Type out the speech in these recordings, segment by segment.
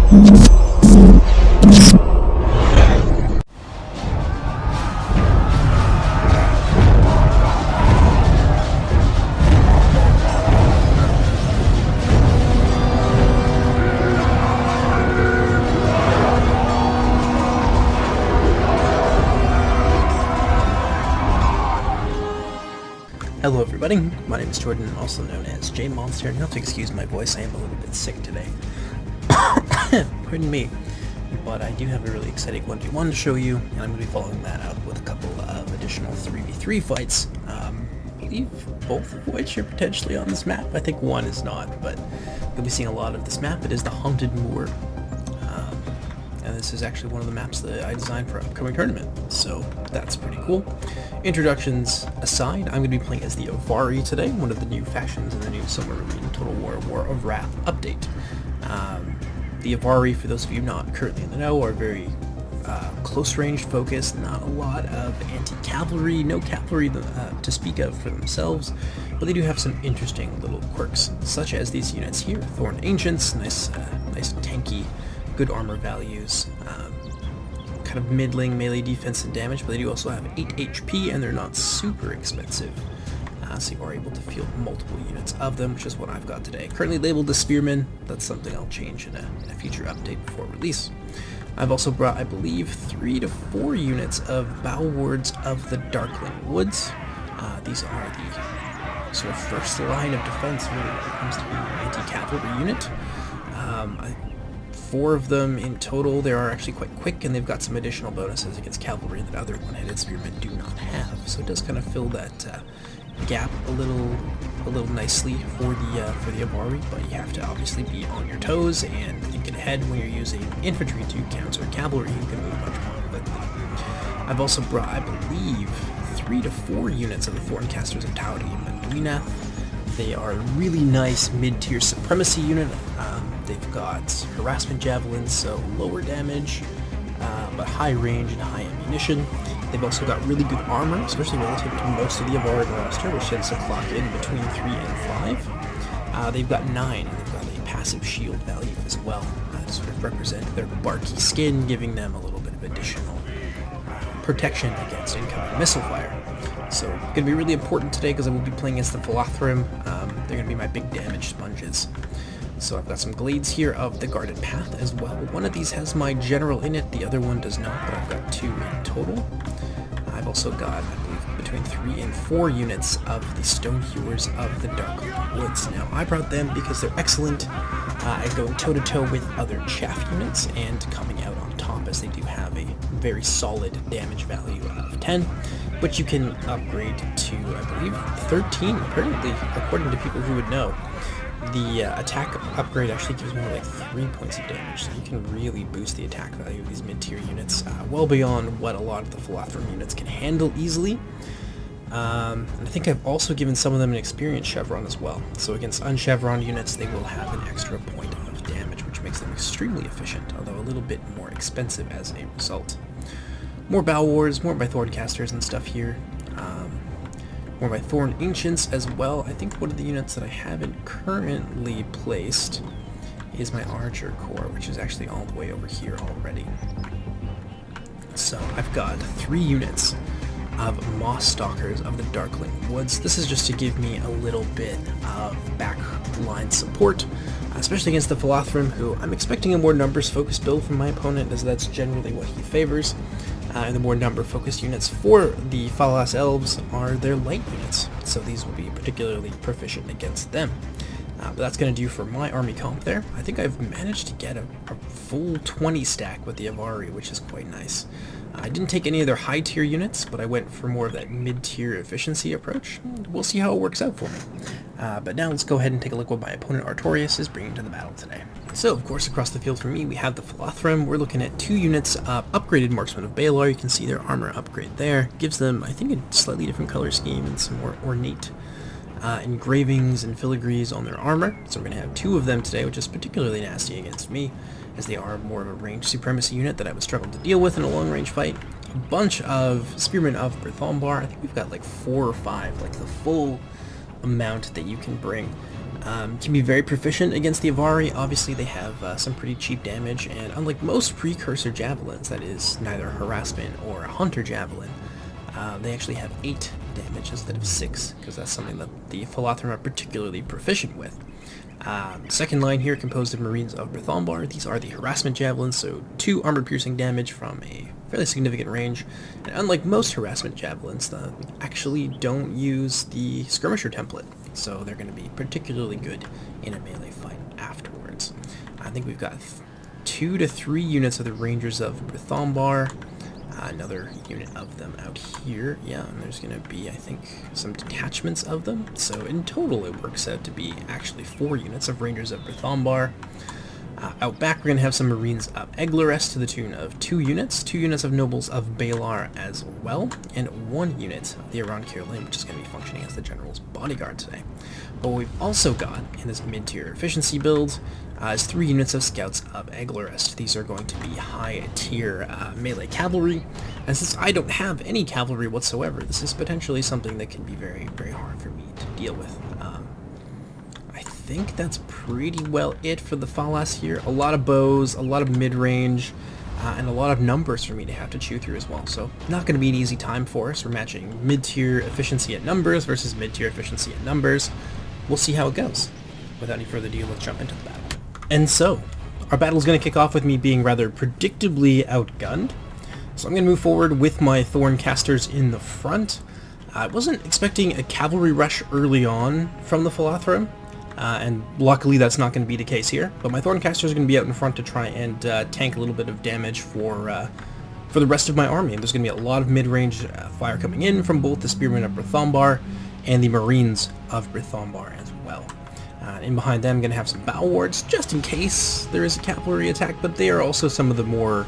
Hello everybody, my name is Jordan, also known as JMonster, and you'll have to excuse my voice, I am a little bit sick today. Pardon me. But I do have a really exciting 1v1 to show you, and I'm going to be following that up with a couple of additional 3v3 fights. I believe both of which are potentially on this map. I think one is not, but you'll be seeing a lot of this map. It is the Haunted Moor. And this is actually one of the maps that I designed for our upcoming tournament, so that's pretty cool. Introductions aside, I'm going to be playing as the Avari today, one of the new factions in the new Silmarillion Total War of Wrath update. The Avari, for those of you not currently in the know, are very close-range focused, not a lot of anti-cavalry, no cavalry to speak of for themselves, but they do have some interesting little quirks, such as these units here. Thorn Ancients, nice tanky, good armor values, kind of middling melee defense and damage, but they do also have 8 HP and they're not super expensive. So you are able to field multiple units of them, which is what I've got today. Currently labeled as Spearmen. That's something I'll change in a future update before release. I've also brought, I believe, 3 to 4 units of Bowwards of the Darkling Woods. These are the sort of first line of defense really when it comes to being an anti-cavalry unit. 4 of them in total. They are actually quite quick, and they've got some additional bonuses against cavalry that other one-headed spearmen do not have. So it does kind of fill that gap a little nicely for the Avari, but you have to obviously be on your toes and thinking ahead when you're using infantry to counter cavalry who can move much more quickly. I've also brought, I believe, 3 to 4 units of the Thorncasters of Taudi and Menduinath. They are a really nice mid-tier supremacy unit. They've got harassment javelins, so lower damage, but high range and high ammunition. They've also got really good armor, especially relative to most of the Avari roster, which tends to clock in between 3 and 5. They've got 9, and they've got a passive shield value as well, to sort of represent their barky skin, giving them a little bit of additional protection against incoming missile fire. So, going to be really important today because I will be playing against the Philothrim. They're going to be my big damage sponges. So I've got some glades here of the Guarded Path as well. One of these has my general in it, the other one does not, but I've got 2 in total. I've also got, I believe, between 3 and 4 units of the Stonehewers of the Dark Woods. Now, I brought them because they're excellent at going toe-to-toe with other chaff units and coming out on top, as they do have a very solid damage value of 10, which you can upgrade to, I believe, 13, apparently, according to people who would know. The attack upgrade actually gives me like 3 points of damage, so you can really boost the attack value of these mid-tier units well beyond what a lot of the Philothrim units can handle easily. And I think I've also given some of them an experience chevron as well, so against unchevroned units they will have an extra point of damage, which makes them extremely efficient, although a little bit more expensive as a result. More Bowwards, more by Thorncasters and stuff here. More by Thorn Ancients as well. I think one of the units that I haven't currently placed is my Archer Corps, which is actually all the way over here already. So I've got 3 units of Moss Stalkers of the Darkling Woods. This is just to give me a little bit of backline support, especially against the Philothrim, who I'm expecting a more numbers-focused build from my opponent, as that's generally what he favors. And the more number-focused units for the Falas Elves are their light units, so these will be particularly proficient against them. But that's going to do for my army comp there. I think I've managed to get a full 20 stack with the Avari, which is quite nice. I didn't take any of their high-tier units, but I went for more of that mid-tier efficiency approach. We'll see how it works out for me. But now let's go ahead and take a look what my opponent Artorias is bringing to the battle today. So, of course, across the field for me, we have the Philothrim. We're looking at 2 units of upgraded Marksmen of Baelor. You can see their armor upgrade there. Gives them, I think, a slightly different color scheme and some more ornate engravings and filigrees on their armor. So we're going to have 2 of them today, which is particularly nasty against me, as they are more of a ranged supremacy unit that I would struggle to deal with in a long-range fight. A bunch of Spearmen of Berthalmbar. I think we've got like 4 or 5, like the full amount that you can bring. Can be very proficient against the Avari. Obviously they have some pretty cheap damage, and unlike most precursor javelins, that is neither harassment or a hunter javelin, they actually have 8 damage instead of 6, because that's something that the Philothrum are particularly proficient with. Second line here, composed of Marines of Brithambar. These are the harassment javelins, so 2 armor piercing damage from a fairly significant range. And unlike most harassment javelins, they actually don't use the skirmisher template, so they're going to be particularly good in a melee fight afterwards. I think we've got 2 to 3 units of the Rangers of Brithambar. Another unit of them out here, yeah, and there's going to be, I think, some detachments of them, so in total it works out to be actually 4 units of Rangers of Brithambar. Out back we're going to have some Marines of Eglarest to the tune of 2 units, 2 units of Nobles of Balar as well, and 1 unit of the Aron-Kirlin, which is going to be functioning as the General's bodyguard today. But what we've also got in this mid-tier efficiency build is 3 units of Scouts of Eglarest. These are going to be high-tier melee cavalry, and since I don't have any cavalry whatsoever, this is potentially something that can be very, very hard for me to deal with. I think that's pretty well it for the Falas here. A lot of bows, a lot of mid-range, and a lot of numbers for me to have to chew through as well. So not going to be an easy time for us. We're matching mid-tier efficiency at numbers versus mid-tier efficiency at numbers. We'll see how it goes. Without any further ado, let's jump into the battle. And so, our battle is going to kick off with me being rather predictably outgunned. So I'm going to move forward with my Thorncasters in the front. I wasn't expecting a cavalry rush early on from the Philothrum, and luckily that's not going to be the case here. But my Thorncasters are going to be out in front to try and tank a little bit of damage for the rest of my army. And there's going to be a lot of mid-range fire coming in from both the Spearmen of Brithambar and the Marines of Brithambar as well. In behind them, I'm going to have some Battle Wards, just in case there is a cavalry attack, but they are also some of the more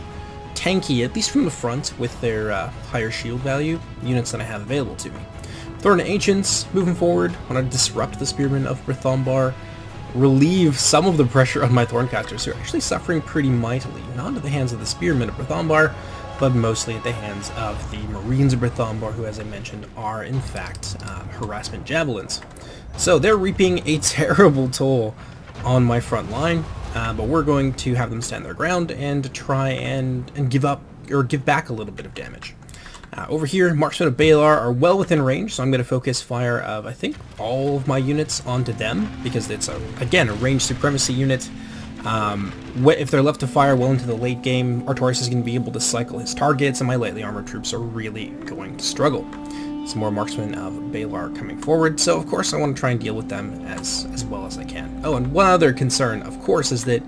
tanky, at least from the front, with their higher shield value, units that I have available to me. Thorn Ancients, moving forward, want to disrupt the Spearmen of Brithambar, relieve some of the pressure on my Thorncasters, who are actually suffering pretty mightily, not at the hands of the Spearmen of Brithambar, but mostly at the hands of the Marines of Brithambar, who, as I mentioned, are in fact harassment javelins. So they're reaping a terrible toll on my front line, but we're going to have them stand their ground and try and give up, or give back a little bit of damage. Over here, Marksmen of Balar are well within range, so I'm going to focus fire of, I think, all of my units onto them, because it's, again, a range supremacy unit. If they're left to fire well into the late game, Artorias is going to be able to cycle his targets, and my lightly armored troops are really going to struggle. Some more Marksmen of Balar coming forward, so of course I want to try and deal with them as well as I can. Oh, and one other concern, of course, is that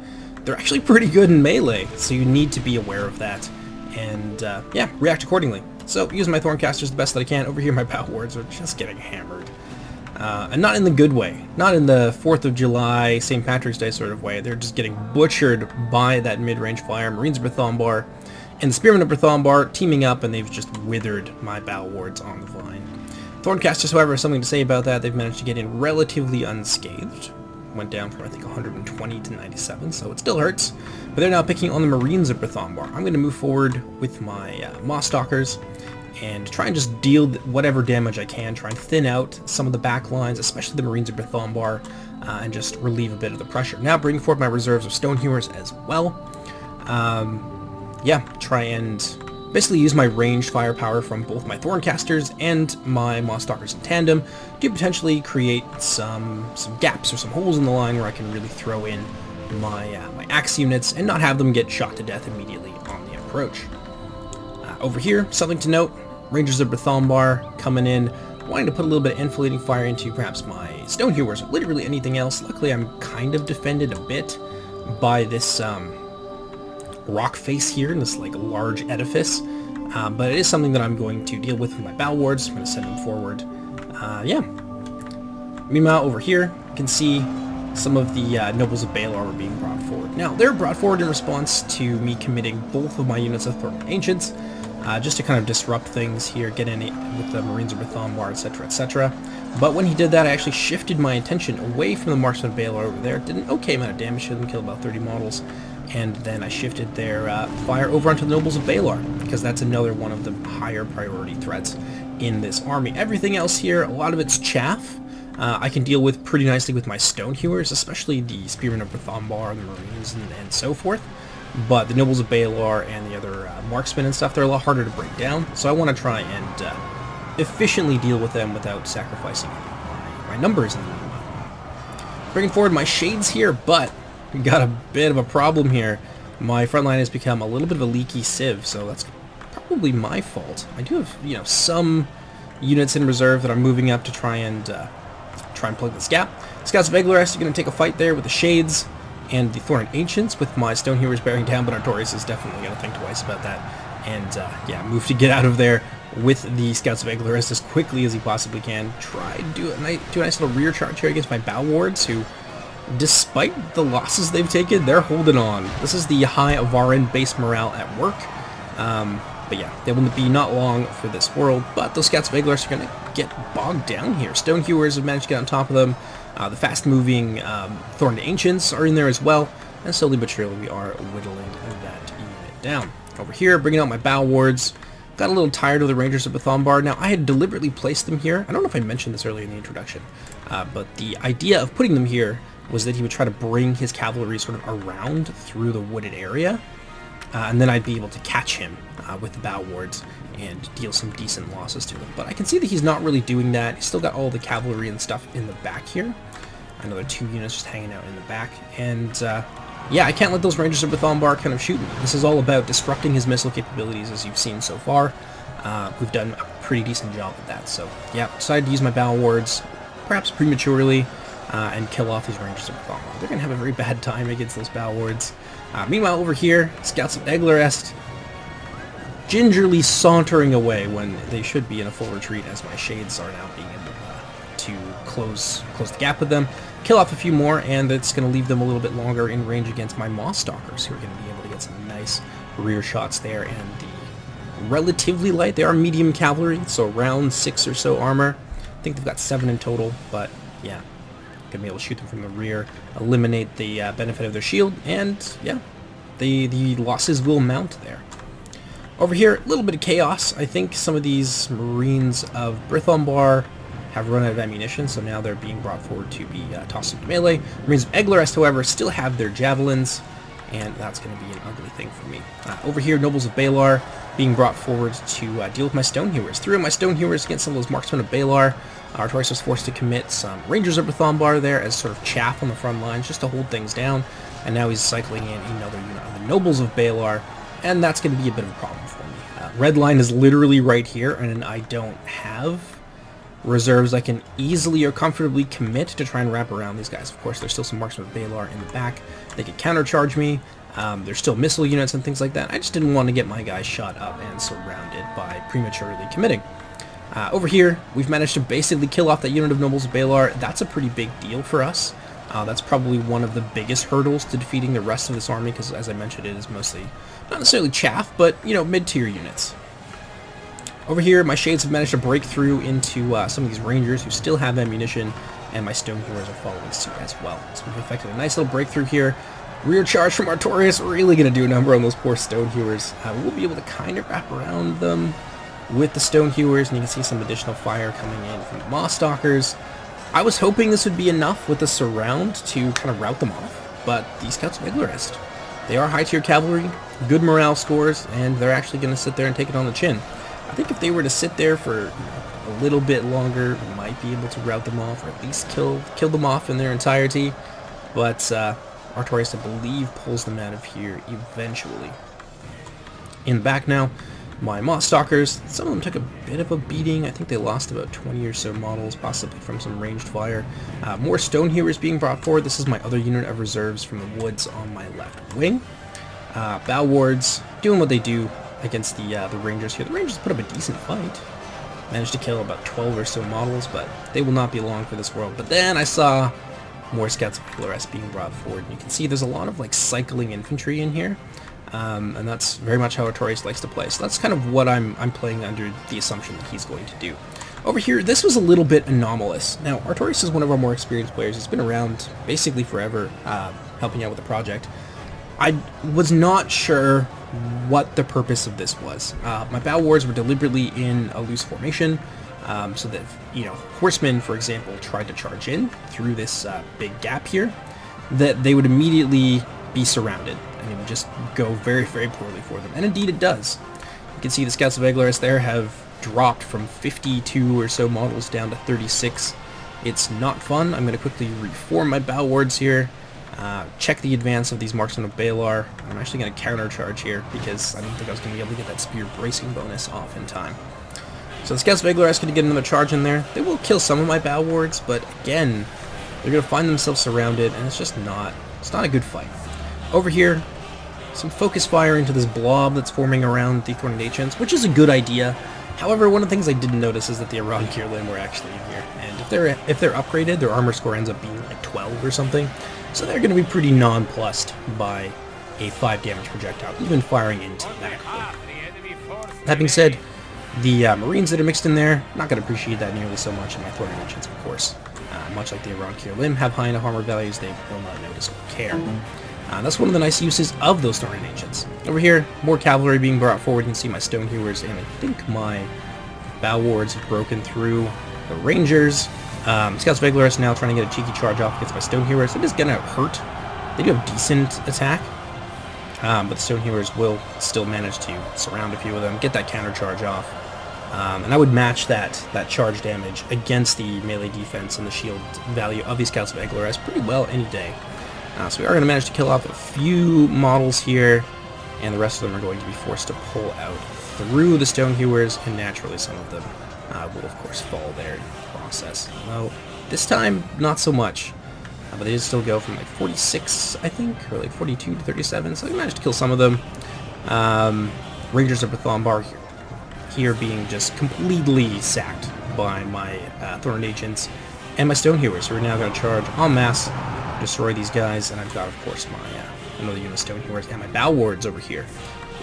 they're actually pretty good in melee, so you need to be aware of that, and yeah, react accordingly. So, use my Thorncasters the best that I can. Over here, my Battle Wards are just getting hammered. And not in the good way. Not in the 4th of July, St. Patrick's Day sort of way. They're just getting butchered by that mid-range fire. Marines of Brithambar and the Spearmen of Brithambar teaming up, and they've just withered my Battle Wards on the vine. Thorncasters, however, have something to say about that. They've managed to get in relatively unscathed. Went down from, I think, 120 to 97, so it still hurts. But they're now picking on the Marines of Brithambar. I'm going to move forward with my Moss Stalkers and try and just deal whatever damage I can, try and thin out some of the back lines, especially the Marines of Brithambar, and just relieve a bit of the pressure. Now bring forward my reserves of Stonehewers as well. Yeah, try and basically use my ranged firepower from both my Thorncasters and my Moss Stalkers in tandem to potentially create some gaps or some holes in the line where I can really throw in my axe units and not have them get shot to death immediately on the approach. Over here, something to note, Rangers of Brithambar coming in, wanting to put a little bit of enfilading fire into perhaps my Stonehewers, or literally anything else. Luckily, I'm kind of defended a bit by this rock face here in this like large edifice, but it is something that I'm going to deal with my Battle Wards. I'm going to send them forward. Yeah. Meanwhile, over here, you can see some of the Nobles of Balar were being brought forward. Now, they're brought forward in response to me committing both of my units of Thorn Ancients, just to kind of disrupt things here, get in with the Marines of Brithambar, etc., etc. But when he did that, I actually shifted my attention away from the Marksmen of Balar over there. Did an okay amount of damage to them, killed about 30 models, and then I shifted their fire over onto the Nobles of Balar, because that's another one of the higher priority threats in this army. Everything else here, a lot of it's chaff. I can deal with pretty nicely with my stone hewers, especially the Spearmen of Bethombar, the Marines, and so forth. But the Nobles of Baelor and the other marksmen and stuff, they're a lot harder to break down. So I want to try and efficiently deal with them without sacrificing my numbers in the meanwhile. Bringing forward my shades here, but we got a bit of a problem here. My front line has become a little bit of a leaky sieve, so that's probably my fault. I do have, you know, some units in reserve that I'm moving up to try and plug this gap. Scouts of Eglarest are going to take a fight there with the Shades and the Thorned Ancients, with my Stone Hewers bearing down, but Artorias is definitely going to think twice about that. And, yeah, move to get out of there with the Scouts of Eglarest as quickly as he possibly can. Try to do a nice little rear charge here against my Bow Wards, who, despite the losses they've taken, they're holding on. This is the high Avarin base morale at work. But yeah, they will be not long for this world, but those Scouts of Eglarest are going to get bogged down here. Stone Hewers have managed to get on top of them. The fast-moving Thorned Ancients are in there as well, and slowly but surely we are whittling that unit down. Over here, bringing out my Bow Wards. Got a little tired of the Rangers of Bethombar. Now, I had deliberately placed them here. I don't know if I mentioned this earlier in the introduction, but the idea of putting them here was that he would try to bring his cavalry sort of around through the wooded area, and then I'd be able to catch him with the Bow Wards and deal some decent losses to him. But I can see that he's not really doing that. He's still got all the cavalry and stuff in the back here. Another 2 units just hanging out in the back. And, yeah, I can't let those Rangers of Bethombar kind of shoot me. This is all about disrupting his missile capabilities, as you've seen so far. We've done a pretty decent job at that. So, yeah, decided to use my Bow Wards, perhaps prematurely, and kill off these Rangers of Bethombar. They're going to have a very bad time against those Bow Wards. Meanwhile, over here, Scouts of Eglarest gingerly sauntering away when they should be in a full retreat, as my Shades are now being able to close the gap with them, kill off a few more, and it's going to leave them a little bit longer in range against my Moss Stalkers, who are going to be able to get some nice rear shots there. And the relatively light, they are medium cavalry, so around 6 or so armor. I think they've got 7 in total, but yeah, going to be able to shoot them from the rear, eliminate the benefit of their shield, and yeah, the losses will mount there. Over here, a little bit of chaos. I think some of these Marines of Brythombar have run out of ammunition, so now they're being brought forward to be tossed into melee. Marines of Eglarest, however, still have their javelins, and that's going to be an ugly thing for me. Over here, Nobles of Baelor being brought forward to deal with my Stone Hewers. Threw my Stone Hewers against some of those Marksmen of Baelor. Artorias was forced to commit some Rangers of Bethombar there as sort of chaff on the front lines, just to hold things down, and now he's cycling in another unit of the Nobles of Baelor, and that's going to be a bit of a problem for me. Red line is literally right here, and I don't have reserves I can easily or comfortably commit to try and wrap around these guys. Of course, there's still some Marksmen of Baelor in the back. They could countercharge me. There's still missile units and things like that. I just didn't want to get my guys shot up and surrounded by prematurely committing. Over here, we've managed to basically kill off that unit of Nobles of Baelor. That's a pretty big deal for us. That's probably one of the biggest hurdles to defeating the rest of this army, because, as I mentioned, it is mostly, not necessarily chaff, but, you know, mid-tier units. Over here, my Shades have managed to break through into some of these Rangers who still have ammunition, and my Stone Hewers are following suit as well. So we've effected a nice little breakthrough here. Rear charge from Artorias, really going to do a number on those poor Stone Hewers. We'll be able to kind of wrap around them with the Stone Hewers, and you can see some additional fire coming in from the Moss Stalkers. I was hoping this would be enough with the surround to kind of rout them off, but these Scouts of Eglarest, they are high-tier cavalry, good morale scores, and they're actually going to sit there and take it on the chin. I think if they were to sit there for a little bit longer, we might be able to rout them off, or at least kill them off in their entirety, but Artorias, I believe, pulls them out of here eventually. In the back now, my Moss Stalkers, some of them took a bit of a beating. I think they lost about 20 or so models, possibly from some ranged fire. More Stone Hewers being brought forward. This is my other unit of reserves from the woods on my left wing. Bow Wards doing what they do against the Rangers here. The Rangers put up a decent fight. Managed to kill about 12 or so models, but they will not be long for this world. But then I saw more Scouts of Eglarest being brought forward, and you can see there's a lot of like cycling infantry in here. And that's very much how Artorias likes to play. So that's kind of what I'm playing under the assumption that he's going to do. Over here, this was a little bit anomalous. Now, Artorias is one of our more experienced players. He's been around basically forever, helping out with the project. I was not sure what the purpose of this was. My Bow Wards were deliberately in a loose formation. so that, you know, horsemen, for example, tried to charge in through this big gap here, that they would immediately be surrounded, and it would just go very, very poorly for them. And indeed it does. You can see the Scouts of Eglaris there have dropped from 52 or so models down to 36. It's not fun. I'm going to quickly reform my bow wards here, check the advance of these Marksmen of Balar. I'm actually going to countercharge here because I didn't think I was going to be able to get that spear bracing bonus off in time. So the Scouts of Eglaris going to get another charge in there. They will kill some of my bow wards, but again, they're going to find themselves surrounded, and it's just not, it's not a good fight. Over here, some focus fire into this blob that's forming around the Thorned Ancients, which is a good idea. However, one of the things I didn't notice is that the Avari Kirlim were actually in here, and if they're upgraded, their armor score ends up being like 12 or something, so they're going to be pretty nonplussed by a 5 damage projectile, even firing into the back. That being said, the Marines that are mixed in there, not going to appreciate that nearly so much, and my Thorned Ancients, of course. Much like the Avari Kirlim have high enough armor values, they will not notice or care. That's one of the nice uses of those Thorned Ancients. Over here, more cavalry being brought forward. You can see my Stonehewers, and I think my bow wards have broken through the Rangers. Scouts of Eglaris now trying to get a cheeky charge off against my Stonehewers. It is going to hurt. They do have decent attack, but the Stonehewers will still manage to surround a few of them, get that counter charge off. And I would match that charge damage against the melee defense and the shield value of these Scouts of Eglaris pretty well any day. So we are going to manage to kill off a few models here, and the rest of them are going to be forced to pull out through the Stonehewers, and naturally some of them will of course fall there in the process. Although this time, not so much. But they did still go from like 46, I think, or like 42 to 37, so we managed to kill some of them. Rangers of Bathombar here being just completely sacked by my Thorned Ancients and my Stonehewers, who are now going to charge en masse, destroy these guys, and I've got, of course, my another unit of Stonehewers and my bow wards over here.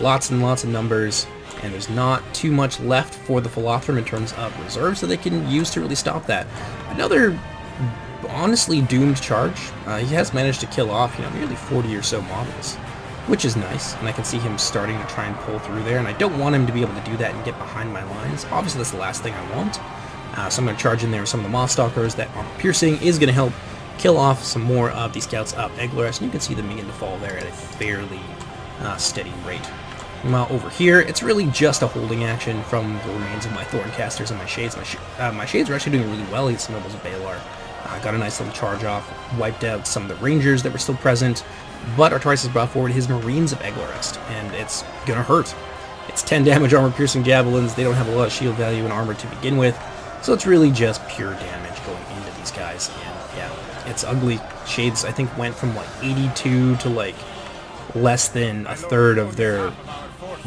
Lots and lots of numbers, and there's not too much left for the Philothrum in terms of reserves that they can use to really stop that. Another honestly doomed charge. He has managed to kill off, you know, nearly 40 or so models, which is nice, and I can see him starting to try and pull through there, and I don't want him to be able to do that and get behind my lines. Obviously, that's the last thing I want. So I'm going to charge in there with some of the Mothstalkers. That armor piercing is going to help kill off some more of these Scouts of Eglaris, and you can see them begin to fall there at a fairly steady rate. Meanwhile, over here, it's really just a holding action from the remains of my Thorncasters and my Shades. My Shades are actually doing really well against the Nobles of Balar. Got a nice little charge off, wiped out some of the Rangers that were still present, but Artorias has brought forward his Marines of Eglarest, and it's gonna hurt. It's 10 damage armor-piercing javelins. They don't have a lot of shield value and armor to begin with, so it's really just pure damage going into these guys, and yeah, it's ugly. Shades, I think, went from like 82 to like less than a third of their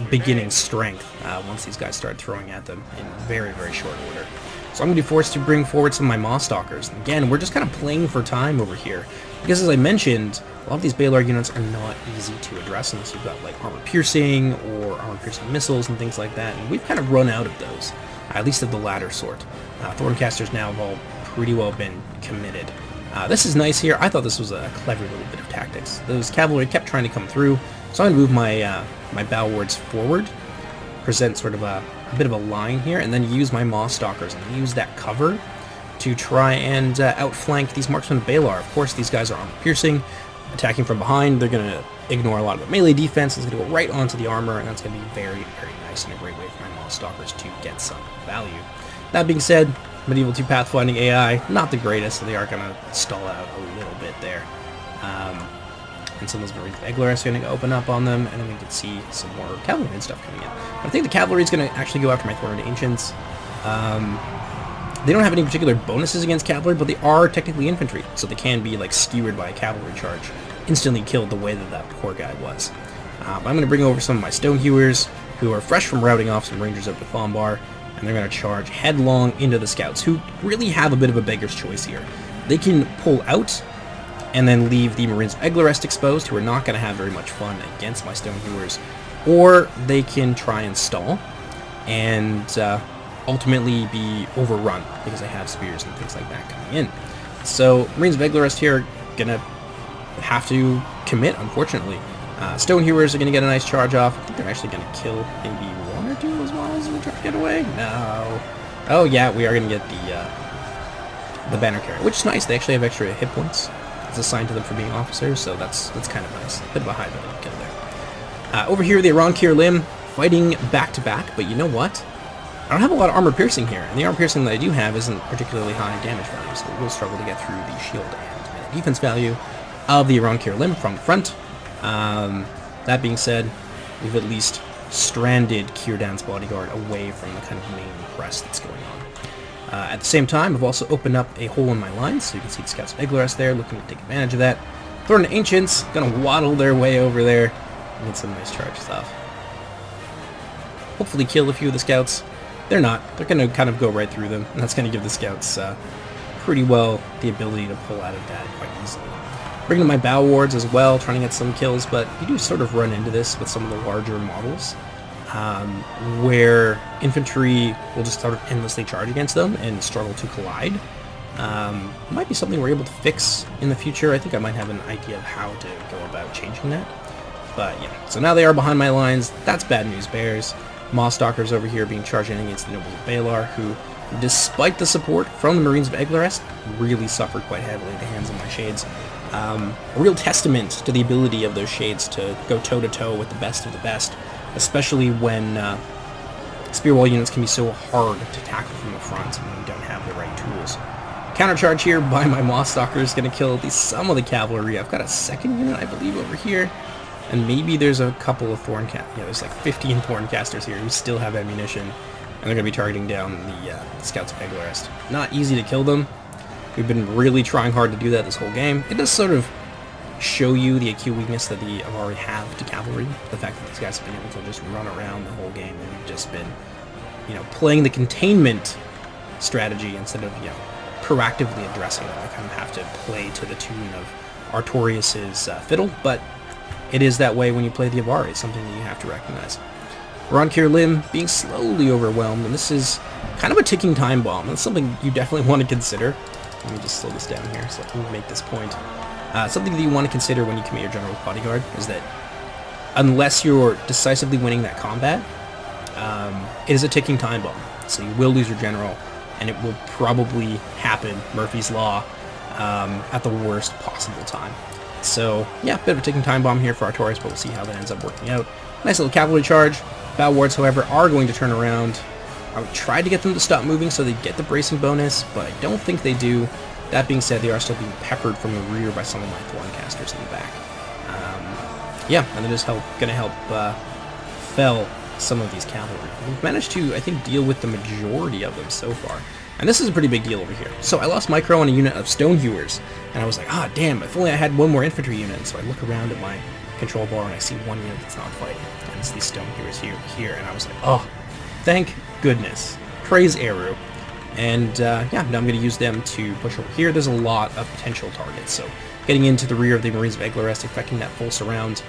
beginning strength once these guys started throwing at them in very, very short order. So I'm going to be forced to bring forward some of my Mothstalkers. And again, we're just kind of playing for time over here, because as I mentioned, a lot of these Balar units are not easy to address unless you've got like armor-piercing or armor-piercing missiles and things like that, and we've kind of run out of those, at least of the latter sort. Thorncasters now have all pretty well been committed. This is nice here. I thought this was a clever little bit of tactics. Those cavalry kept trying to come through, so I'm going to move my my bow wards forward, present sort of a bit of a line here, and then use my Mothstalkers and use that cover to try and outflank these Marksmen of Balar. Of course, these guys are armor-piercing, attacking from behind. They're going to ignore a lot of the melee defense. It's going to go right onto the armor, and that's going to be very, very nice and a great way for my Mothstalkers to get some value. That being said, Medieval 2 Pathfinding AI, not the greatest, so they are going to stall out a little bit there. And some of those Marines of Eglaris are going to open up on them, and then we can see some more cavalry and stuff coming in. But I think the cavalry is going to actually go after my Thorned Ancients. They don't have any particular bonuses against cavalry, but they are technically infantry, so they can be like skewered by a cavalry charge, instantly killed the way that that poor guy was. But I'm going to bring over some of my Stonehewers, who are fresh from routing off some Rangers of Bathombar, and they're going to charge headlong into the Scouts, who really have a bit of a beggar's choice here. They can pull out and then leave the Marines of Eglarest exposed, who are not going to have very much fun against my Stonehewers, or they can try and stall and ultimately be overrun because they have spears and things like that coming in. So Marines of Eglarest here are going to have to commit, unfortunately. Stonehewers are going to get a nice charge off. I think they're actually going to kill maybe one or two of those models and try to get away. No. Oh yeah, we are going to get the banner carrier, which is nice. They actually have extra hit points. It's assigned to them for being officers, so that's kind of nice. A bit of a high value kill there. Over here, the Silmarillion fighting back-to-back, but you know what? I don't have a lot of armor piercing here, and the armor piercing that I do have isn't particularly high damage value, so we'll struggle to get through the shield and defense value of the Silmarillion from the front. That being said, we've at least stranded Círdan's bodyguard away from the kind of main press that's going on. At the same time, I've also opened up a hole in my lines, so you can see the scouts of Iglarest there looking to take advantage of that. Thorn Ancients gonna waddle their way over there and get some nice charges off. Hopefully kill a few of the scouts. They're not. They're gonna kind of go right through them, and that's gonna give the scouts pretty well the ability to pull out of that quite easily. Bringing in my bow wards as well, trying to get some kills, but you do sort of run into this with some of the larger models. Where infantry will just sort of endlessly charge against them and struggle to collide. Might be something we're able to fix in the future. I think I might have an idea of how to go about changing that. But yeah, so now they are behind my lines. That's bad news, Bears. Mosstalkers over here being charged in against the Nobles of Balar, who, despite the support from the Marines of Iglarest, really suffered quite heavily at the hands of my Shades. A real testament to the ability of those Shades to go toe-to-toe with the best of the best, especially when spear wall units can be so hard to tackle from the front and you don't have the right tools. Countercharge here by my Mosstalker is going to kill at least some of the cavalry. I've got a second unit, I believe, over here, and maybe there's a couple of there's like 15 Thorncasters here who still have ammunition, and they're going to be targeting down the scouts of Iglarest. Not easy to kill them. We've been really trying hard to do that this whole game. It does sort of show you the acute weakness that the Avari have to cavalry. The fact that these guys have been able to just run around the whole game, and we've just been, playing the containment strategy instead of, proactively addressing them. I kind of have to play to the tune of Artorias' fiddle, but it is that way when you play the Avari. It's something that you have to recognize. Silmarillion being slowly overwhelmed, and this is kind of a ticking time bomb. That's something you definitely want to consider. Let me just slow this down here so I can make this point. Something that you want to consider when you commit your general's bodyguard is that unless you're decisively winning that combat, it is a ticking time bomb. So you will lose your general, and it will probably happen, Murphy's Law, at the worst possible time. So yeah, bit of a ticking time bomb here for Artorias, but we'll see how that ends up working out. Nice little cavalry charge. Bow wards, however, are going to turn around. I would try to get them to stop moving so they get the bracing bonus, but I don't think they do. That being said, they are still being peppered from the rear by some of my Thorncasters in the back. Yeah, and that is going to help fell some of these cavalry. We've managed to, I think, deal with the majority of them so far. And this is a pretty big deal over here. So I lost Micro on a unit of Stonehewers, and I was like, damn, if only I had one more infantry unit. And so I look around at my control bar and I see one unit that's not fighting, and it's these Stonehewers here, and I was like, oh, thank goodness. Praise Eru. And yeah, now I'm going to use them to push over here. There's a lot of potential targets, so getting into the rear of the Marines of Iglarest, effecting that full surround,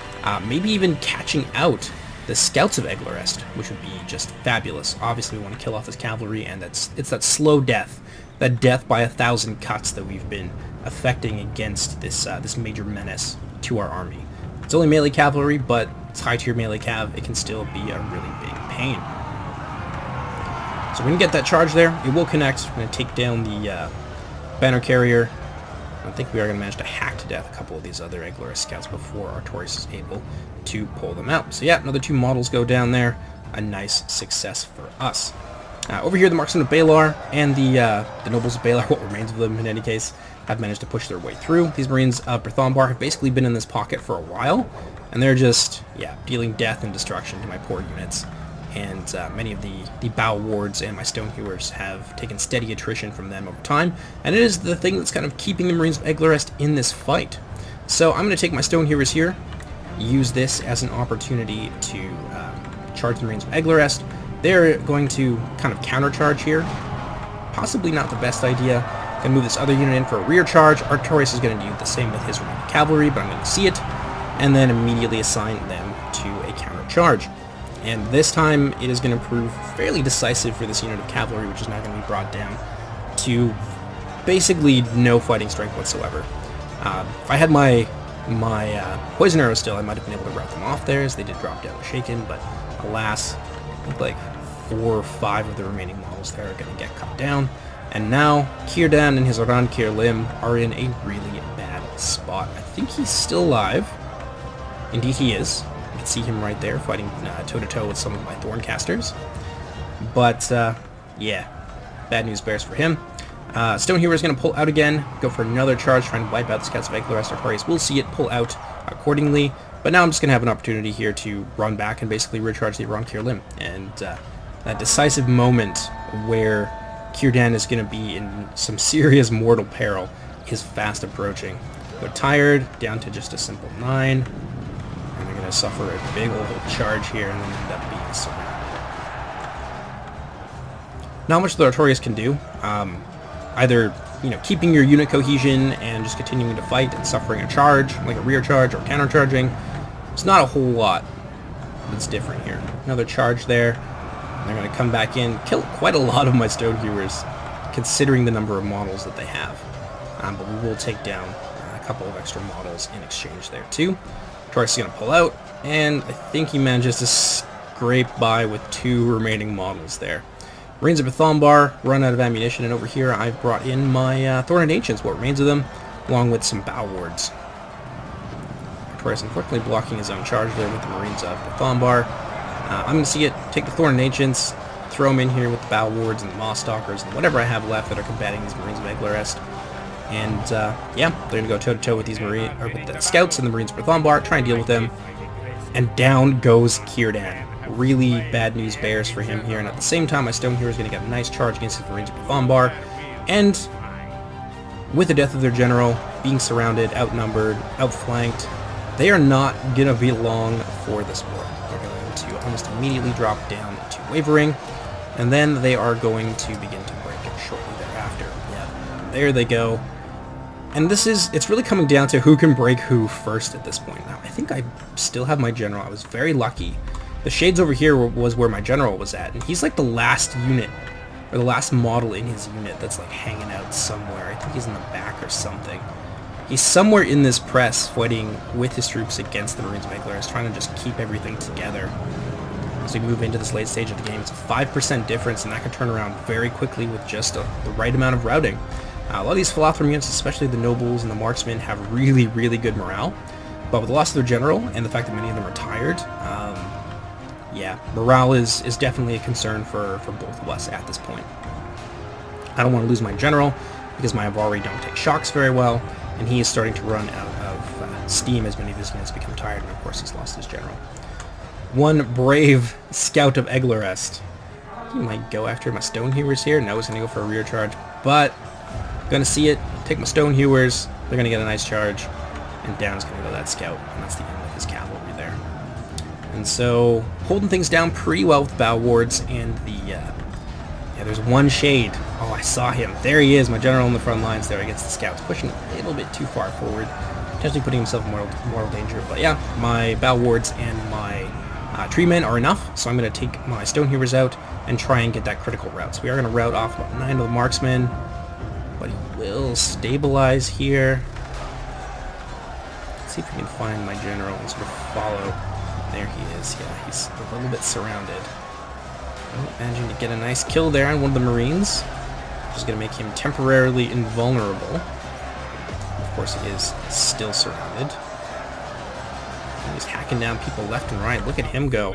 maybe even catching out the scouts of Iglarest, which would be just fabulous. Obviously, we want to kill off this cavalry, and it's that slow death, that death by 1,000 cuts that we've been affecting against this this major menace to our army. It's only melee cavalry, but it's high-tier melee cav. It can still be a really big pain. So when you get that charge there, it will connect. We're going to take down the banner carrier. I think we are going to manage to hack to death a couple of these other Iglarest scouts before Artorias is able to pull them out. So yeah, another 2 models go down there. A nice success for us. Over here, the Marksmen of Balar and the Nobles of Balar, what remains of them in any case, have managed to push their way through. These Marines of Berthambar have basically been in this pocket for a while, and they're just, dealing death and destruction to my poor units. And many of the bow wards and my Stonehewers have taken steady attrition from them over time, and it is the thing that's kind of keeping the Marines of Iglarest in this fight. So I'm going to take my Stonehewers here, use this as an opportunity to charge the Marines of Iglarest. They're going to kind of countercharge here. Possibly not the best idea. Going to move this other unit in for a rear charge. Artorias is going to do the same with his remaining cavalry, but I'm going to see it, and then immediately assign them to a counter charge. And this time, it is going to prove fairly decisive for this unit of cavalry, which is now going to be brought down to basically no fighting strength whatsoever. If I had my poison arrows still, I might have been able to rout them off there, as they did drop down shaken, but alas, looked like 4 or 5 of the remaining models there are going to get cut down. And now, Círdan and his Lim are in a really bad spot. I think he's still alive. Indeed he is. You can see him right there fighting toe-to-toe with some of my Thorncasters. But, yeah, bad news bears for him. Stonehero is going to pull out again, go for another charge, trying to wipe out the scouts of Eglarest. Artorias will see it, pull out accordingly. But now I'm just going to have an opportunity here to run back and basically recharge the Lim. And that decisive moment where Círdan is going to be in some serious mortal peril is fast approaching. They're tired, down to just a simple 9. And they're going to suffer a big old charge here and then end up being surrounded. Not much the Artorias can do. Either, keeping your unit cohesion and just continuing to fight and suffering a charge, like a rear charge or countercharging. It's not a whole lot that's different here. Another charge there. They're going to come back in, kill quite a lot of my Stonehewers, considering the number of models that they have. But we will take down a couple of extra models in exchange there too. Taurus is going to pull out, and I think he manages to scrape by with 2 remaining models there. Marines of Bethombar run out of ammunition, and over here I've brought in my Thorned Ancients, what remains of them, along with some Bow Wards. Taurus unfortunately blocking his own charge there with the Marines of Bethombar. I'm going to see it, take the Thorned Ancients, throw them in here with the Bow Wards and the Moss Stalkers and whatever I have left that are combating these Marines of Eglarest. And yeah, they're going to go toe-to-toe with these with the Scouts and the Marines of Bethombar, try and deal with them. And down goes Círdan. Really bad news bears for him here, and at the same time my Stonehero is going to get a nice charge against his Marines of Bethombar. And with the death of their general, being surrounded, outnumbered, outflanked, they are not going to be long for this war. They're going to almost immediately drop down to wavering, and then they are going to begin to break shortly thereafter. Yeah, there they go. And it's really coming down to who can break who first at this point. Now, I think I still have my general. I was very lucky. The Shades over here was where my general was at, and he's like the last unit, or the last model in his unit that's like hanging out somewhere. I think he's in the back or something. He's somewhere in this press fighting with his troops against the Marines of Eglarest, trying to just keep everything together. As we move into this late stage of the game, it's a 5% difference, and that can turn around very quickly with just the right amount of routing. A lot of these Philothrum units, especially the Nobles and the Marksmen, have really, really good morale. But with the loss of their general, and the fact that many of them are tired, yeah, morale is definitely a concern for both of us at this point. I don't want to lose my general, because my Avari don't take shocks very well, and he is starting to run out of steam as many of his units become tired, and of course he's lost his general. One brave Scout of Eglarest. He might go after my Stonehewers here. No, he's going to go for a rear charge, but going to see it, take my Stonehewers, they're going to get a nice charge, and down is going to go that Scout, and that's the end of his cavalry there. And so, holding things down pretty well with Bow Wards, and the, yeah, there's one Shade. Oh, I saw him. There he is, my general in the front lines there against the Scouts, pushing a little bit too far forward, potentially putting himself in mortal danger. But yeah, my Bow Wards and my Tree Men are enough, so I'm going to take my Stonehewers out and try and get that critical route. So we are going to route off about 9 of the Marksmen, but he will stabilize here. Let's see if we can find my general and sort of follow. There he is. Yeah, he's a little bit surrounded. Oh, managing to get a nice kill there on one of the Marines, which is going to make him temporarily invulnerable. Of course, he is still surrounded. And he's hacking down people left and right. Look at him go.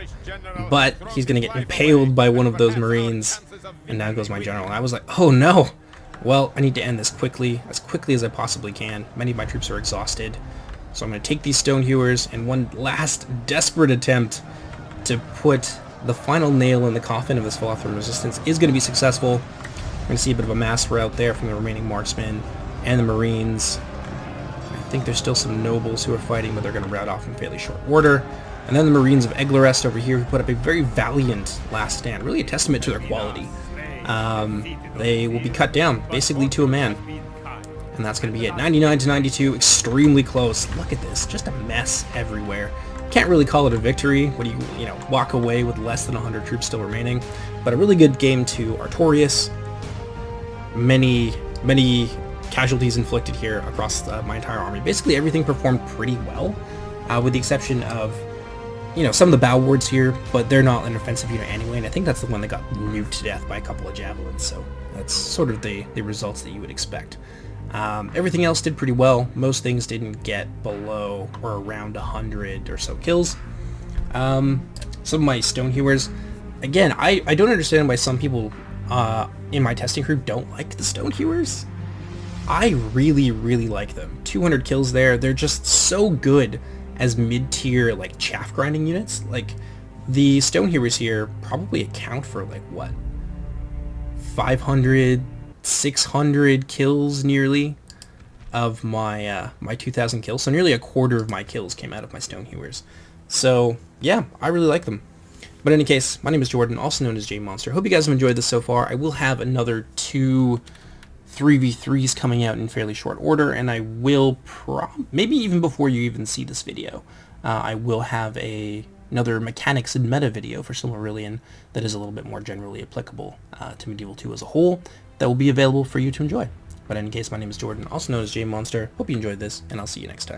But he's going to get impaled by one of those Marines. And now goes my general. And I was like, oh no! Well, I need to end this quickly as I possibly can. Many of my troops are exhausted. So I'm going to take these Stonehewers, and one last desperate attempt to put the final nail in the coffin of this Philothrum resistance is going to be successful. We're going to see a bit of a mass rout there from the remaining Marksmen and the Marines. I think there's still some Nobles who are fighting, but they're going to rout off in fairly short order. And then the Marines of Eglarest over here, who put up a very valiant last stand, really a testament to their quality. They will be cut down, basically to a man. And that's going to be it. 99 to 92, extremely close. Look at this, just a mess everywhere. Can't really call it a victory when you walk away with less than 100 troops still remaining. But a really good game to Artorias. Many casualties inflicted here across my entire army. Basically everything performed pretty well, with the exception of you know, some of the bow wards here, but they're not an offensive unit anyway, and I think that's the one that got nuked to death by a couple of javelins, so that's sort of the results that you would expect. Everything else did pretty well. Most things didn't get below or around 100 or so kills. Some of my stone hewers, again, I don't understand why some people in my testing crew don't like the stone hewers. I really, really like them. 200 kills there. They're just so good as mid-tier, like, chaff grinding units. Like, the stone hewers here probably account for, like, what, 500, 600 kills nearly of my my 2,000 kills. So nearly a quarter of my kills came out of my stone hewers. So yeah, I really like them. But in any case, my name is Jordan, also known as JMonster. Hope you guys have enjoyed this so far. I will have another 2 3v3s coming out in fairly short order, and I will maybe even before you even see this video, I will have another mechanics and meta video for Silmarillion that is a little bit more generally applicable to Medieval 2 as a whole, that will be available for you to enjoy. But in any case, my name is Jordan, also known as JMonster. Hope you enjoyed this, and I'll see you next time.